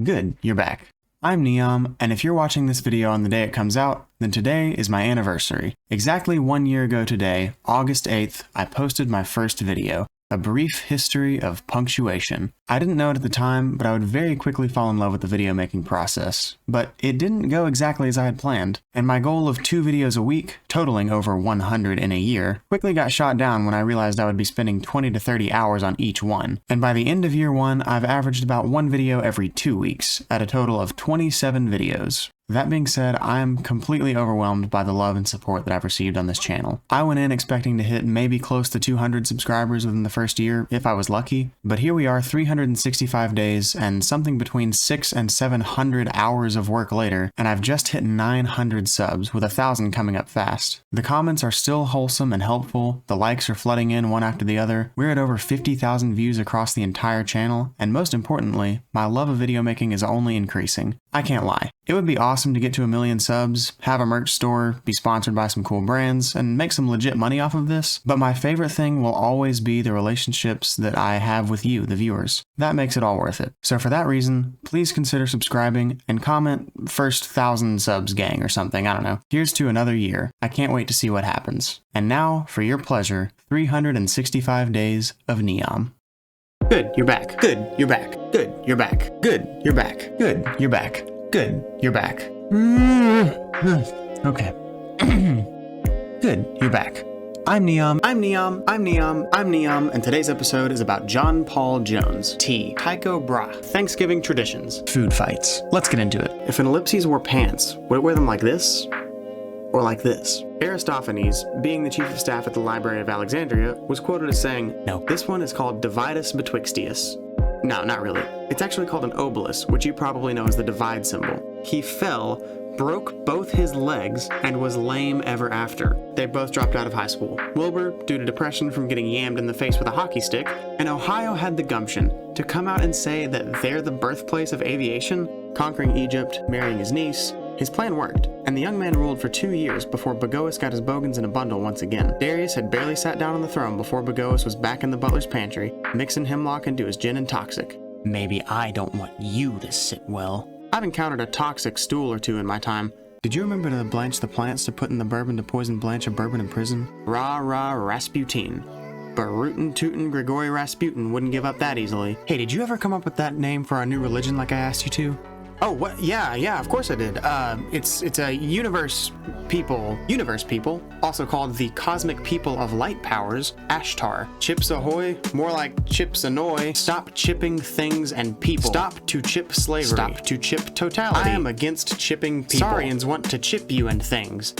Good, you're back. I'm Neom, and if you're watching this video on the day it comes out, then today is my anniversary. Exactly 1 year ago today, August 8th, I posted my first video, A Brief History of Punctuation. I didn't know it at the time, but I would very quickly fall in love with the video making process. But it didn't go exactly as I had planned, and my goal of 2 videos a week, totaling over 100 in a year, quickly got shot down when I realized I would be spending 20 to 30 hours on each one. And by the end of year 1, I've averaged about 1 video every 2 weeks, at a total of 27 videos. That being said, I am completely overwhelmed by the love and support that I've received on this channel. I went in expecting to hit maybe close to 200 subscribers within the first year, if I was lucky, but here we are 365 days and something between 600 and 700 hours of work later, and I've just hit 900 subs, with 1,000 coming up fast. The comments are still wholesome and helpful, the likes are flooding in one after the other, we're at over 50,000 views across the entire channel, and most importantly, my love of video making is only increasing. I can't lie. It would be awesome to get to 1 million subs, have a merch store, be sponsored by some cool brands, and make some legit money off of this, but my favorite thing will always be the relationships that I have with you, the viewers. That makes it all worth it. So for that reason, please consider subscribing and comment first 1,000 subs gang or something, I don't know. Here's to another year. I can't wait to see what happens. And now, for your pleasure, 365 days of Neom. Good, you're back. Good, you're back. Good, you're back. Good, you're back. Good, you're back. Good, you're back. Okay. Good, you're back. I'm Neom, and today's episode is about John Paul Jones, tea, Tycho Brahe, Thanksgiving traditions, food fights. Let's get into it. If an ellipses wore pants, would it wear them like this? Or like this? Aristophanes, being the chief of staff at the Library of Alexandria, was quoted as saying, "No, this one is called Dividus Betwixtius." No, not really. It's actually called an obelus, which you probably know as the divide symbol. He fell, broke both his legs, and was lame ever after. They both dropped out of high school. Wilbur, due to depression from getting yammed in the face with a hockey stick, and Ohio had the gumption to come out and say that they're the birthplace of aviation, conquering Egypt, marrying his niece. His plan worked, and the young man ruled for 2 years before Bagoas got his bogans in a bundle once again. Darius had barely sat down on the throne before Bagoas was back in the butler's pantry, mixing hemlock into his gin and toxic. Maybe I don't want you to sit well. I've encountered a toxic stool or two in my time. Did you remember to blanch the plants to put in the bourbon to poison blanch a bourbon in prison? Rah rah Rasputin. But rootin' tootin' Grigory Rasputin wouldn't give up that easily. Hey, did you ever come up with that name for our new religion like I asked you to? Oh, what? Yeah, of course I did. It's a universe people, also called the cosmic people of light powers, Ashtar. Chips ahoy, more like chips annoy. Stop chipping things and people. Stop to chip slavery. Stop to chip totality. I am against chipping people. Saurians want to chip you and things.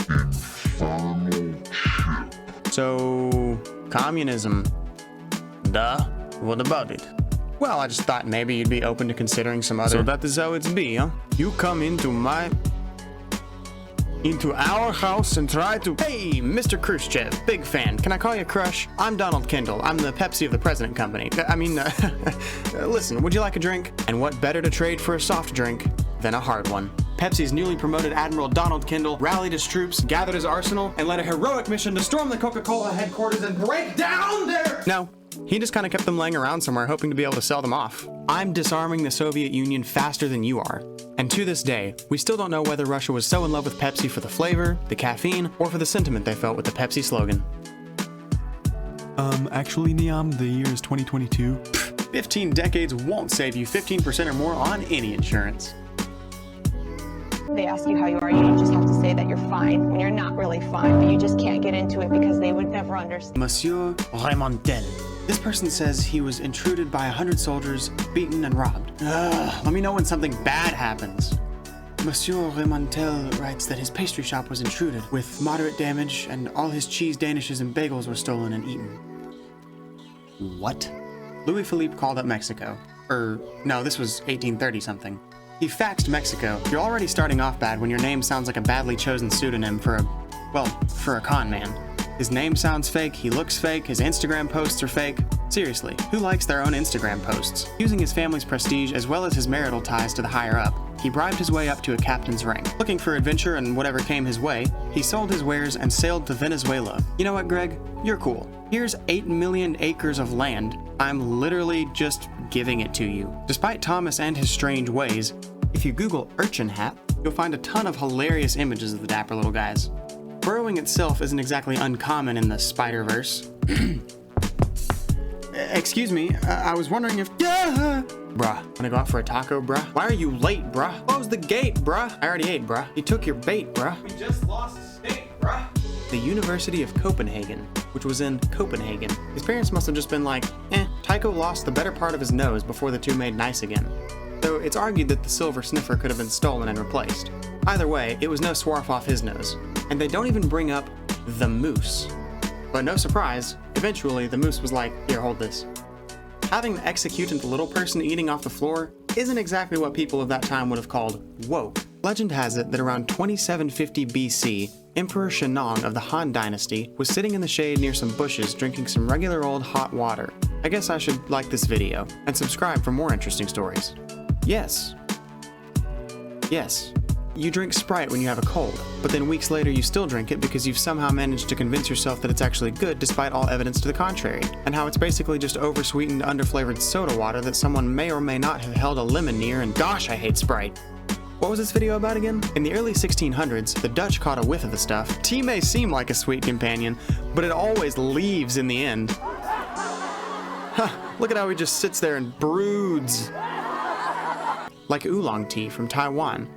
So, communism. Duh. What about it? Well, I just thought maybe you'd be open to considering some other... So that is how it's be, huh? You come into our house and try to... Hey, Mr. Khrushchev, big fan. Can I call you Crush? I'm Donald Kendall. I'm the Pepsi of the President Company. Listen, would you like a drink? And what better to trade for a soft drink than a hard one? Pepsi's newly promoted Admiral Donald Kendall rallied his troops, gathered his arsenal, and led a heroic mission to storm the Coca-Cola headquarters and break down their... No. He just kind of kept them laying around somewhere hoping to be able to sell them off. I'm disarming the Soviet Union faster than you are. And to this day, we still don't know whether Russia was so in love with Pepsi for the flavor, the caffeine, or for the sentiment they felt with the Pepsi slogan. Actually, Neom, the year is 2022. 15 decades won't save you 15% or more on any insurance. They ask you how you are, you just have to say that you're fine when you're not really fine, but you just can't get into it because they would never understand. Monsieur Remontel. This person says he was intruded by 100 soldiers, beaten and robbed. Let me know when something bad happens. Monsieur Remontel writes that his pastry shop was intruded with moderate damage and all his cheese danishes and bagels were stolen and eaten. What? Louis Philippe called up Mexico. No, this was 1830 something. He faxed Mexico. You're already starting off bad when your name sounds like a badly chosen pseudonym for a con man. His name sounds fake, he looks fake, his Instagram posts are fake. Seriously, who likes their own Instagram posts? Using his family's prestige as well as his marital ties to the higher up, he bribed his way up to a captain's rank. Looking for adventure and whatever came his way, he sold his wares and sailed to Venezuela. You know what, Greg? You're cool. Here's 8 million acres of land. I'm literally just giving it to you. Despite Thomas and his strange ways, if you Google urchin hat, you'll find a ton of hilarious images of the dapper little guys. Burrowing itself isn't exactly uncommon in the Spider-Verse. Excuse me, I was wondering if... Bruh, wanna go out for a taco, bruh? Why are you late, bruh? Close the gate, bruh. I already ate, bruh. You took your bait, bruh. We just lost a steak, bruh. The University of Copenhagen, which was in Copenhagen. His parents must have just been like, Tycho lost the better part of his nose before the two made nice again. Though it's argued that the silver sniffer could have been stolen and replaced. Either way, it was no swarf off his nose. And they don't even bring up the moose. But no surprise, eventually the moose was like, here, hold this. Having the executant little person eating off the floor isn't exactly what people of that time would have called woke. Legend has it that around 2750 BC, Emperor Shennong of the Han Dynasty was sitting in the shade near some bushes drinking some regular old hot water. I guess I should like this video and subscribe for more interesting stories. Yes, you drink Sprite when you have a cold, but then weeks later you still drink it because you've somehow managed to convince yourself that it's actually good despite all evidence to the contrary, and how it's basically just oversweetened, underflavored soda water that someone may or may not have held a lemon near, and gosh, I hate Sprite. What was this video about again? In the early 1600s, the Dutch caught a whiff of the stuff. Tea may seem like a sweet companion, but it always leaves in the end. Look at how he just sits there and broods. Like oolong tea from Taiwan.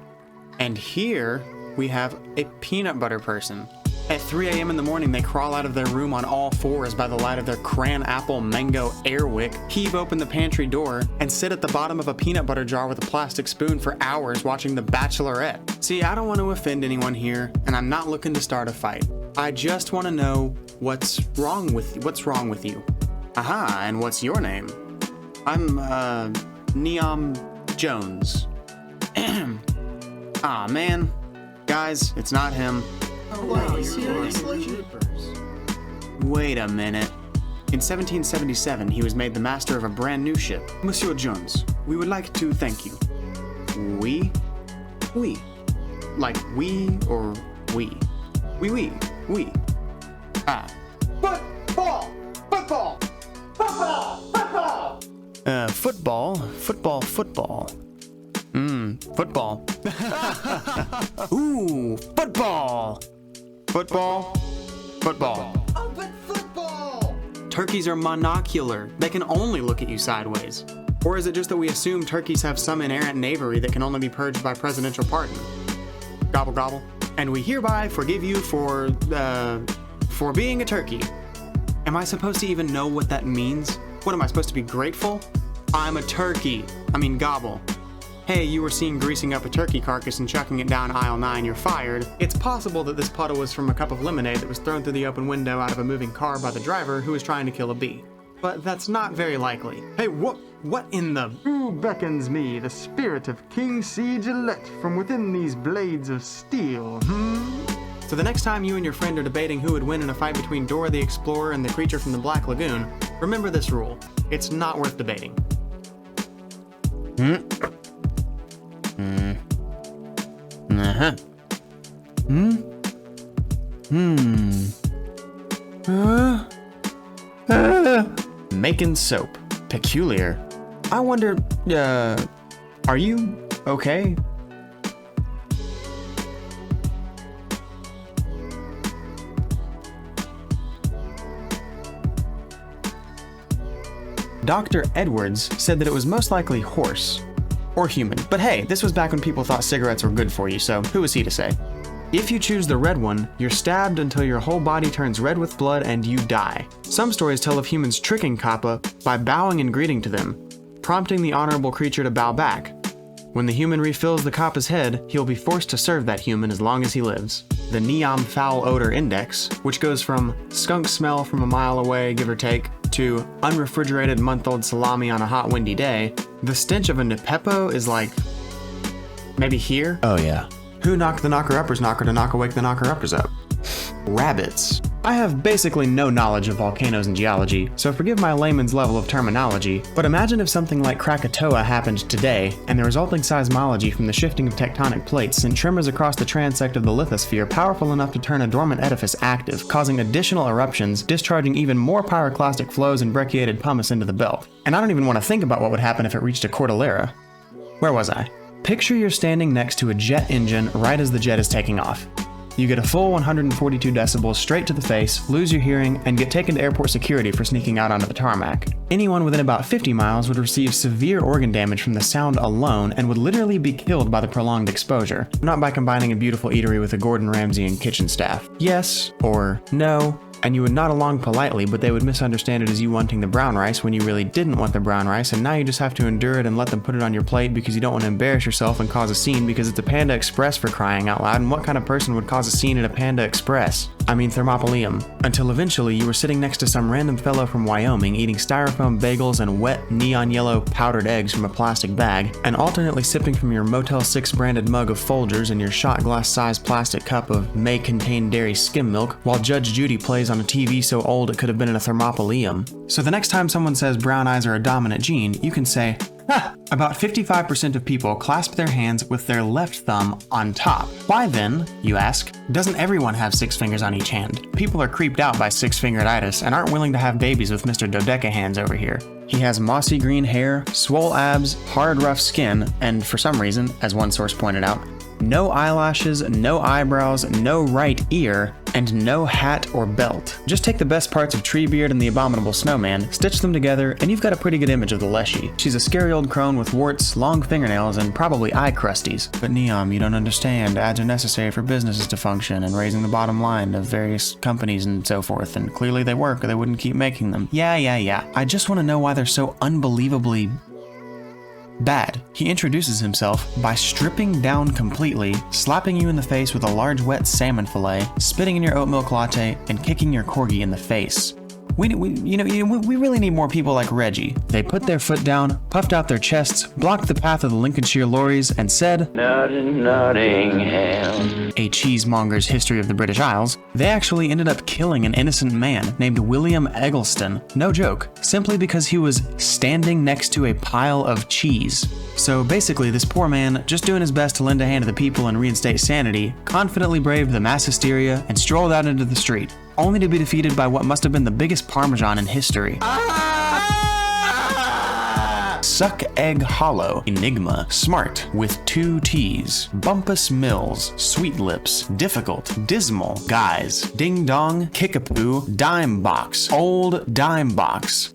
And here we have a peanut butter person. At 3 a.m. in the morning, they crawl out of their room on all fours by the light of their cran apple mango air wick, heave open the pantry door, and sit at the bottom of a peanut butter jar with a plastic spoon for hours watching The Bachelorette. See, I don't want to offend anyone here, and I'm not looking to start a fight. I just want to know what's wrong with you. Aha, and what's your name? I'm, Neom Jones. Aw, man. Guys, it's not him. Wait, seriously? Wait a minute. In 1777, he was made the master of a brand new ship. Monsieur Jones, we would like to thank you. We? We. Like we or we? We. Ah. Football! Football. Football. Ooh, football. Oh, but football! Turkeys are monocular. They can only look at you sideways. Or is it just that we assume turkeys have some inerrant knavery that can only be purged by presidential pardon? Gobble gobble. And we hereby forgive you for being a turkey. Am I supposed to even know what that means? What am I supposed to be grateful? I'm a turkey. I mean gobble. Hey, you were seen greasing up a turkey carcass and chucking it down aisle 9, you're fired. It's possible that this puddle was from a cup of lemonade that was thrown through the open window out of a moving car by the driver who was trying to kill a bee. But that's not very likely. Hey, what in the... Who beckons me, the spirit of King C. Gillette, from within these blades of steel, So the next time you and your friend are debating who would win in a fight between Dora the Explorer and the creature from the Black Lagoon, remember this rule. It's not worth debating. Making soap. Peculiar. I wonder, are you okay? Dr. Edwards said that it was most likely horse. Or human. But hey, this was back when people thought cigarettes were good for you, so who was he to say? If you choose the red one, you're stabbed until your whole body turns red with blood and you die. Some stories tell of humans tricking Kappa by bowing and greeting to them, prompting the honorable creature to bow back. When the human refills the Kappa's head, he'll be forced to serve that human as long as he lives. The Neom Foul Odor Index, which goes from skunk smell from a mile away, give or take, to unrefrigerated month-old salami on a hot windy day, the stench of a Nepeppo is like, maybe here? Oh, yeah. Who knocked the knocker-uppers knocker to knock awake the knocker-uppers up? rabbits. I have basically no knowledge of volcanoes and geology, so forgive my layman's level of terminology, but imagine if something like Krakatoa happened today, and the resulting seismology from the shifting of tectonic plates sent tremors across the transect of the lithosphere powerful enough to turn a dormant edifice active, causing additional eruptions, discharging even more pyroclastic flows and brecciated pumice into the belt. And I don't even want to think about what would happen if it reached a cordillera. Where was I? Picture you're standing next to a jet engine right as the jet is taking off. You get a full 142 decibels straight to the face, lose your hearing, and get taken to airport security for sneaking out onto the tarmac. Anyone within about 50 miles would receive severe organ damage from the sound alone and would literally be killed by the prolonged exposure, not by combining a beautiful eatery with a Gordon Ramsay and kitchen staff. Yes or no. And you would nod along politely, but they would misunderstand it as you wanting the brown rice when you really didn't want the brown rice, and now you just have to endure it and let them put it on your plate because you don't want to embarrass yourself and cause a scene because it's a Panda Express, for crying out loud, and what kind of person would cause a scene at a Panda Express? I mean Thermopoleum. Until eventually you were sitting next to some random fellow from Wyoming eating styrofoam bagels and wet neon yellow powdered eggs from a plastic bag, and alternately sipping from your Motel 6 branded mug of Folgers and your shot glass sized plastic cup of may contain dairy skim milk, while Judge Judy plays on a TV so old it could have been in a Thermopoleum. So the next time someone says brown eyes are a dominant gene, you can say, "Ha! About 55% of people clasp their hands with their left thumb on top. Why then, you ask, doesn't everyone have 6 fingers on each hand? People are creeped out by 6-fingeritis and aren't willing to have babies with Mr. Dodeca hands over here. He has mossy green hair, swole abs, hard rough skin, and for some reason, as one source pointed out, no eyelashes, no eyebrows, no right ear, and no hat or belt. Just take the best parts of Treebeard and the Abominable Snowman, stitch them together, and you've got a pretty good image of the Leshy. She's a scary old crone with warts, long fingernails, and probably eye crusties. But Neom, you don't understand. Ads are necessary for businesses to function and raising the bottom line of various companies and so forth, and clearly they work or they wouldn't keep making them. Yeah. I just want to know why they're so unbelievably bad. He introduces himself by stripping down completely, slapping you in the face with a large wet salmon fillet, spitting in your oat milk latte, and kicking your corgi in the face. We really need more people like Reggie. They put their foot down, puffed out their chests, blocked the path of the Lincolnshire lorries, and said, "Not in Nottingham." A cheesemonger's history of the British Isles. They actually ended up killing an innocent man named William Eggleston. No joke. Simply because he was standing next to a pile of cheese. So basically, this poor man, just doing his best to lend a hand to the people and reinstate sanity, confidently braved the mass hysteria and strolled out into the street, only to be defeated by what must have been the biggest Parmesan in history. Suck Egg Hollow, Enigma, Smart, with 2 T's, Bumpus Mills, Sweet Lips, Difficult, Dismal, Guys, Ding Dong, Kickapoo, Dime Box, Old Dime Box.